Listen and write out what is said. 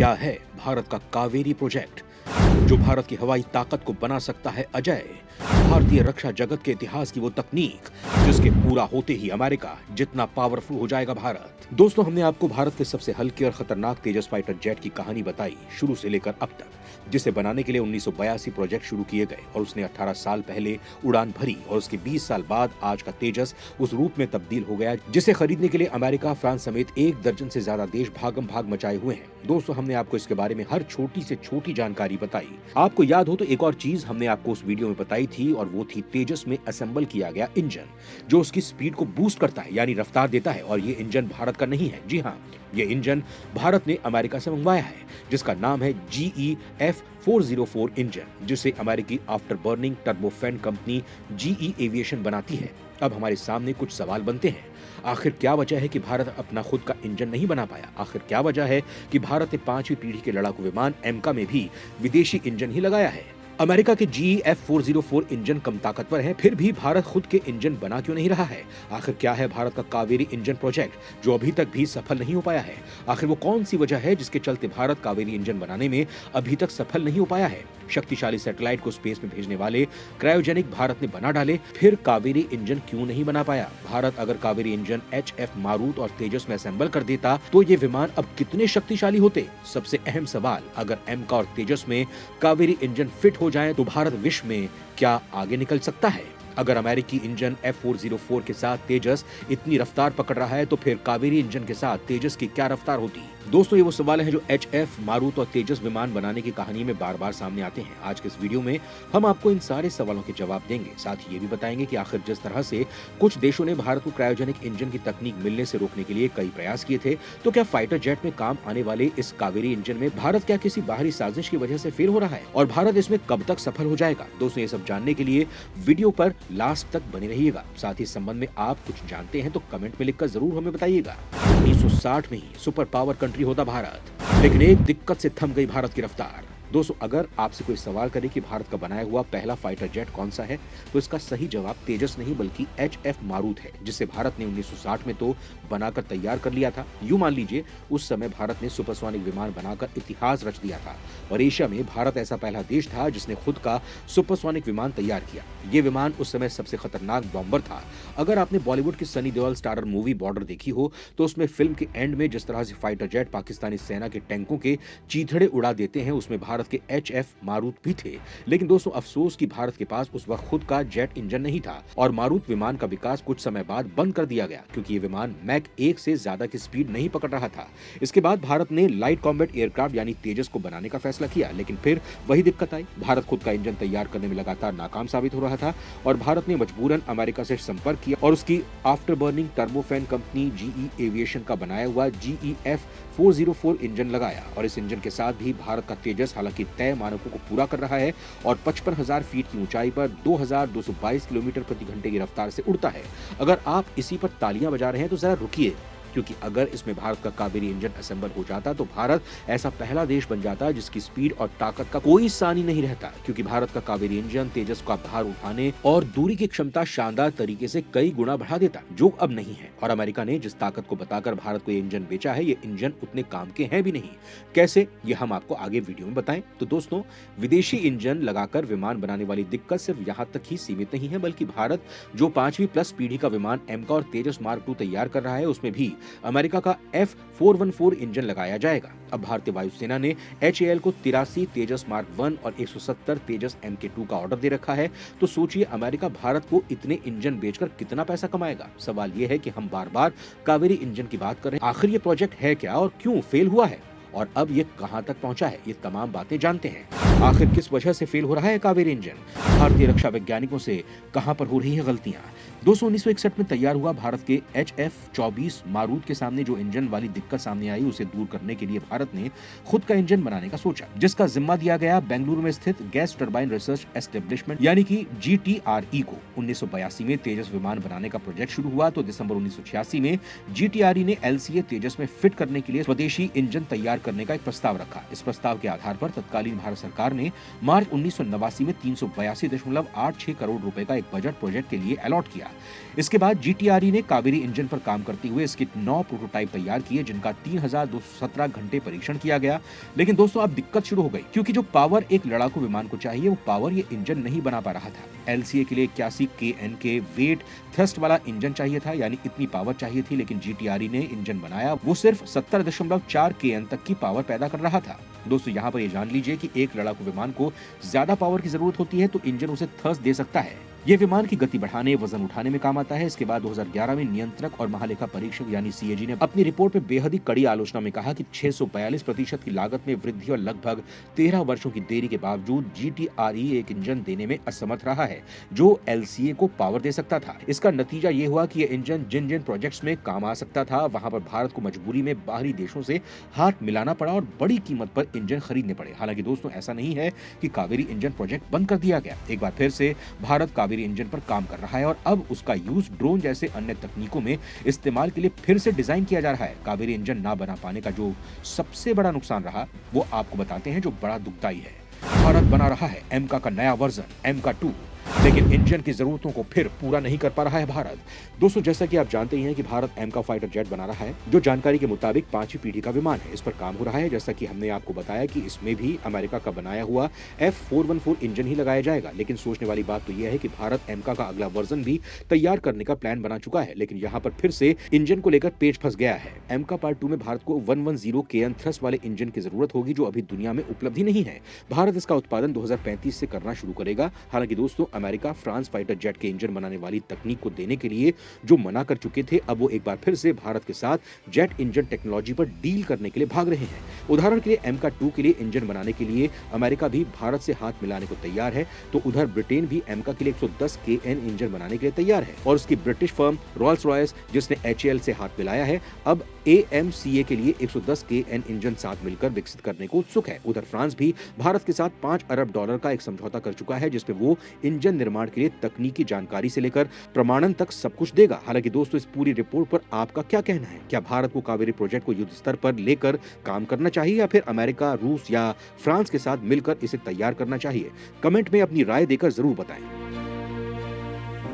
क्या है भारत का कावेरी प्रोजेक्ट, जो भारत की हवाई ताकत को बना सकता है अजय। भारतीय रक्षा जगत के इतिहास की वो तकनीक जिसके पूरा होते ही अमेरिका जितना पावरफुल हो जाएगा भारत। दोस्तों, हमने आपको भारत के सबसे हल्के और खतरनाक तेजस फाइटर जेट की कहानी बताई, शुरू से लेकर अब तक, जिसे बनाने के लिए 1982 प्रोजेक्ट शुरू किए गए और उसने 18 साल पहले उड़ान भरी और उसके 20 साल बाद आज का तेजस उस रूप में तब्दील हो गया जिसे खरीदने के लिए अमेरिका, फ्रांस समेत 1 दर्जन से ज्यादा देश भागम भाग मचाए हुए हैं। दोस्तों, हमने आपको इसके बारे में हर छोटी से छोटी जानकारी बताई। आपको याद हो तो एक और चीज हमने आपको उस वीडियो में बताई थी और वो थी तेजस में असेंबल किया गया इंजन, जो उसकी स्पीड को बूस्ट करता है, यानी रफ्तार देता है। और ये इंजन भारत का नहीं है। जी हाँ, ये इंजन भारत ने अमेरिका से मंगवाया है, जिसका नाम है GE F404 इंजन, जिसे अमेरिकी after burning turbofan company GE aviation बनाती है। अब हमारे सामने कुछ सवाल बनते हैं। आखिर क्या वजह है कि भारत अपना खुद का इंजन नहीं बना पाया? आखिर क्या वजह है कि भारत ने 5वीं पीढ़ी के लड़ाकू विमान एमका में भी विदेशी इंजन ही लगाया है? अमेरिका के GE F404 इंजन कम ताकतवर है, फिर भी भारत खुद के इंजन बना क्यों नहीं रहा है? आखिर क्या है भारत का कावेरी इंजन प्रोजेक्ट जो अभी तक भी सफल नहीं हो पाया है? आखिर वो कौन सी वजह है जिसके चलते भारत कावेरी इंजन बनाने में अभी तक सफल नहीं हो पाया है? शक्तिशाली सैटेलाइट को स्पेस में भेजने वाले क्रायोजेनिक भारत ने बना डाले, फिर कावेरी इंजन क्यों नहीं बना पाया? भारत अगर कावेरी इंजन HF मारूत और तेजस में असेंबल कर देता तो ये विमान अब कितने शक्तिशाली होते? सबसे अहम सवाल, अगर एमका और तेजस में कावेरी इंजन फिट हो जाए तो भारत विश्व में क्या आगे निकल सकता है? अगर अमेरिकी इंजन F404 के साथ तेजस इतनी रफ्तार पकड़ रहा है तो फिर कावेरी इंजन के साथ तेजस की क्या रफ्तार होती? दोस्तों, ये वो सवाल हैं जो HF मारूत और तेजस विमान बनाने की कहानी में बार बार सामने आते हैं। आज के इस वीडियो में हम आपको इन सारे सवालों के जवाब देंगे। साथ ही ये भी बताएंगे कि आखिर जिस तरह से कुछ देशों ने भारत को क्रायोजेनिक इंजन की तकनीक मिलने से रोकने के लिए कई प्रयास किए थे, तो क्या फाइटर जेट में काम आने वाले इस कावेरी इंजन में भारत क्या किसी बाहरी साजिश की वजह से फेल हो रहा है और भारत इसमें कब तक सफल हो जाएगा? दोस्तों, ये सब जानने के लिए वीडियो पर लास्ट तक बने रहिएगा। साथ ही इस संबंध में आप कुछ जानते हैं तो कमेंट में लिखकर जरूर हमें बताइएगा। 1960 में ही सुपर पावर कंट्री होता भारत, लेकिन एक दिक्कत से थम गई भारत की रफ्तार। दोस्तों, अगर आपसे कोई सवाल करे कि भारत का बनाया हुआ पहला फाइटर जेट कौन सा है, तो इसका सही जवाब तेजस नहीं बल्कि HF मारूत है, जिसे भारत ने 1960 में तो बनाकर तैयार कर लिया था। यूं मान लीजिए उस समय भारत ने सुपरसोनिक विमान बनाकर इतिहास रच दिया था और एशिया में भारत ऐसा पहला देश था जिसने खुद का सुपरसोनिक विमान तैयार किया। ये विमान उस समय सबसे खतरनाक बॉम्बर था। अगर आपने बॉलीवुड की Sunny Deol starrer movie border देखी हो तो उसमें फिल्म के एंड में जिस तरह से फाइटर जेट पाकिस्तानी सेना के टैंकों के चीथड़े उड़ा देते हैं, उसमें भारत के HF मारूत भी थे। लेकिन दोस्तों, अफसोस कि भारत के पास उस वक्त खुद का जेट इंजन नहीं था और मारूत विमान का विकास कुछ समय बाद बंद कर दिया गया क्योंकि ये विमान मैक 1 से ज्यादा की स्पीड नहीं पकड़ रहा था। इसके बाद भारत ने लाइट कॉम्बैट एयरक्राफ्ट यानी तेजस को बनाने का फैसला किया, लेकिन फिर वही दिक्कत आई। भारत खुद का इंजन तैयार करने में लगातार नाकाम साबित हो रहा था और भारत ने मजबूरन अमेरिका से संपर्क किया और उसकी after burning turbofan company GE aviation का बनाया हुआ GE F404 इंजन लगाया और इस इंजन के साथ भी भारत का तेजस हालांकि तय मानकों को पूरा कर रहा है और 55,000 फीट की ऊंचाई पर 2,222 किलोमीटर प्रति घंटे की रफ्तार से उड़ता है। अगर आप इसी पर तालियां बजा रहे हैं तो जरा रुकिए, क्योंकि अगर इसमें भारत का कावेरी इंजन असेंबल हो जाता तो भारत ऐसा पहला देश बन जाता जिसकी स्पीड और ताकत का कोई सानी नहीं रहता, क्योंकि भारत का कावेरी इंजन तेजस का भार उठाने और दूरी की क्षमता शानदार तरीके से कई गुना बढ़ा देता, जो अब नहीं है। और अमेरिका ने जिस ताकत को बताकर भारत को ये इंजन बेचा है, ये इंजन उतने काम के हैं भी नहीं। कैसे, ये हम आपको आगे वीडियो में बताएं। तो दोस्तों, विदेशी इंजन लगाकर विमान बनाने वाली दिक्कत सिर्फ यहाँ तक ही सीमित नहीं है, बल्कि भारत जो 5वीं प्लस पीढ़ी का विमान एमका और तेजस मार्क 2 तैयार कर रहा है, उसमें भी अमेरिका का F414 इंजन लगाया जाएगा। अब भारतीय वायुसेना ने HAL को 83 तेजस मार्क 1 और 170 तेजस MK2 का ऑर्डर दे रखा है। तो सोचिए अमेरिका भारत को इतने इंजन बेचकर कितना पैसा कमाएगा। सवाल यह है कि हम बार बार कावेरी इंजन की बात कर रहे हैं, आखिर ये प्रोजेक्ट है क्या और क्यों फेल हुआ है और अब ये कहां तक पहुंचा है, ये तमाम बातें जानते हैं। आखिर किस वजह से फेल हो रहा है कावेरी इंजन? भारतीय रक्षा वैज्ञानिकों से कहां पर हो रही हैं गलतियां? दोस्तों, 1961 में तैयार हुआ भारत के HF-24 मारूत के सामने जो इंजन वाली दिक्कत सामने आई, उसे दूर करने के लिए भारत ने खुद का इंजन बनाने का सोचा, जिसका जिम्मा दिया गया बेंगलुरु में स्थित गैस टरबाइन रिसर्च एस्टेब्लिशमेंट यानी कि GTRE को। 1982 में तेजस विमान बनाने का प्रोजेक्ट शुरू हुआ तो दिसंबर 1986 में GTRE ने LCA तेजस में फिट करने के लिए स्वदेशी इंजन तैयार करने का एक प्रस्ताव रखा। इस प्रस्ताव के आधार पर तत्कालीन भारत सरकार ने मार्च 1989 में 382.86 करोड़ रुपए का एक बजट प्रोजेक्ट के लिए अलॉट किया। गया। इसके बाद जीटीआरई ने कावेरी इंजन पर काम करते हुए इसके 9 प्रोटोटाइप तैयार किए, जिनका 3217 घंटे परीक्षण किया गया। लेकिन दोस्तों अब दिक्कत शुरू हो गई, क्योंकि जो पावर एक लड़ाकू विमान को चाहिए वो पावर ये इंजन नहीं बना पा रहा था। एलसीए के लिए 81 kN के वेट थ्रस्ट वाला इंजन चाहिए था, यानी इतनी पावर चाहिए थी, लेकिन जीटीआरई ने इंजन बनाया वो सिर्फ 70.4 kN तक की पावर पैदा कर रहा था। दोस्तों यहाँ पर ये जान लीजिए कि एक लड़ाकू विमान को ज्यादा पावर की जरूरत होती है तो इंजन उसे थ्रस्ट दे सकता है। ये विमान की गति बढ़ाने, वजन उठाने में काम आता है। इसके बाद 2011 में नियंत्रक और महालेखा परीक्षक यानी सीएजी ने अपनी रिपोर्ट में बेहद ही कड़ी आलोचना में कहा कि 642% की लागत में वृद्धि और लगभग 13 वर्षों की देरी के बावजूद जीटीआरई एक इंजन देने में असमर्थ रहा है जो एलसीए को पावर दे सकता था। इसका नतीजा ये हुआ कि ये इंजन जिन जिन प्रोजेक्ट्स में काम आ सकता था वहां पर भारत को मजबूरी में बाहरी देशों से हाथ मिलाना पड़ा और बड़ी कीमत पर इंजन खरीदने पड़े। हालांकि दोस्तों ऐसा नहीं है कि कावेरी इंजन प्रोजेक्ट बंद कर दिया गया। एक बार फिर से भारत कावेरी इंजन पर काम कर रहा है और अब उसका यूज ड्रोन जैसे अन्य तकनीकों में इस्तेमाल के लिए फिर से डिजाइन किया जा रहा है। कावेरी इंजन ना बना पाने का जो सबसे बड़ा नुकसान रहा वो आपको बताते हैं, जो बड़ा दुखदाई है। भारत बना रहा है एमका का नया वर्जन एमका 2, लेकिन इंजन की जरूरतों को फिर पूरा नहीं कर पा रहा है भारत। दोस्तों जैसा कि आप जानते ही हैं कि भारत एमका फाइटर जेट बना रहा है, जो जानकारी के मुताबिक 5वीं पीढ़ी का विमान है। इस पर काम हो रहा है। जैसा कि हमने आपको बताया कि इसमें भी अमेरिका का बनाया हुआ F414 इंजन ही लगाया जाएगा। लेकिन सोचने वाली बात तो यह है कि भारत एमका का अगला वर्जन भी तैयार करने का प्लान बना चुका है, लेकिन यहाँ पर फिर से इंजन को लेकर पेच फंस गया है। एमका पार्ट 2 में भारत को 110 kN थ्रस्ट वाले इंजन की जरूरत होगी, जो अभी दुनिया में उपलब्ध ही नहीं है। भारत इसका उत्पादन 2035 से करना शुरू करेगा। हालांकि दोस्तों अमेरिका फ्रांस फाइटर जेट के इंजन बनाने वाली तकनीक को देने के लिए जो मना कर चुके थे, अब वो एक बार फिर से भारत के साथ जेट इंजन टेक्नोलॉजी पर डील करने के लिए भाग रहे हैं। उदाहरण के लिए एमका 2 के लिए इंजन बनाने के लिए अमेरिका भी भारत से हाथ मिलाने को तैयार है, तो उधर ब्रिटेन भी एमका के लिए 110 kN इंजन बनाने के लिए तैयार है। और उसकी ब्रिटिश फर्म रॉल्स रॉयस, जिसने HAL से हाथ मिलाया है, अब AMCA के लिए 110 kN इंजन साथ मिलकर विकसित करने को उत्सुक है। उधर फ्रांस भी भारत के साथ $5 अरब का एक समझौता कर चुका है, जिसमें वो इंजन निर्माण के लिए तकनीकी जानकारी से लेकर प्रमाणन तक सब कुछ देगा। हालांकि दोस्तों इस पूरी रिपोर्ट पर आपका क्या कहना है? क्या भारत को कावेरी प्रोजेक्ट को युद्ध स्तर पर लेकर काम करना चाहिए या फिर अमेरिका, रूस या फ्रांस के साथ मिलकर इसे तैयार करना चाहिए? कमेंट में अपनी राय देकर जरूर बताएं।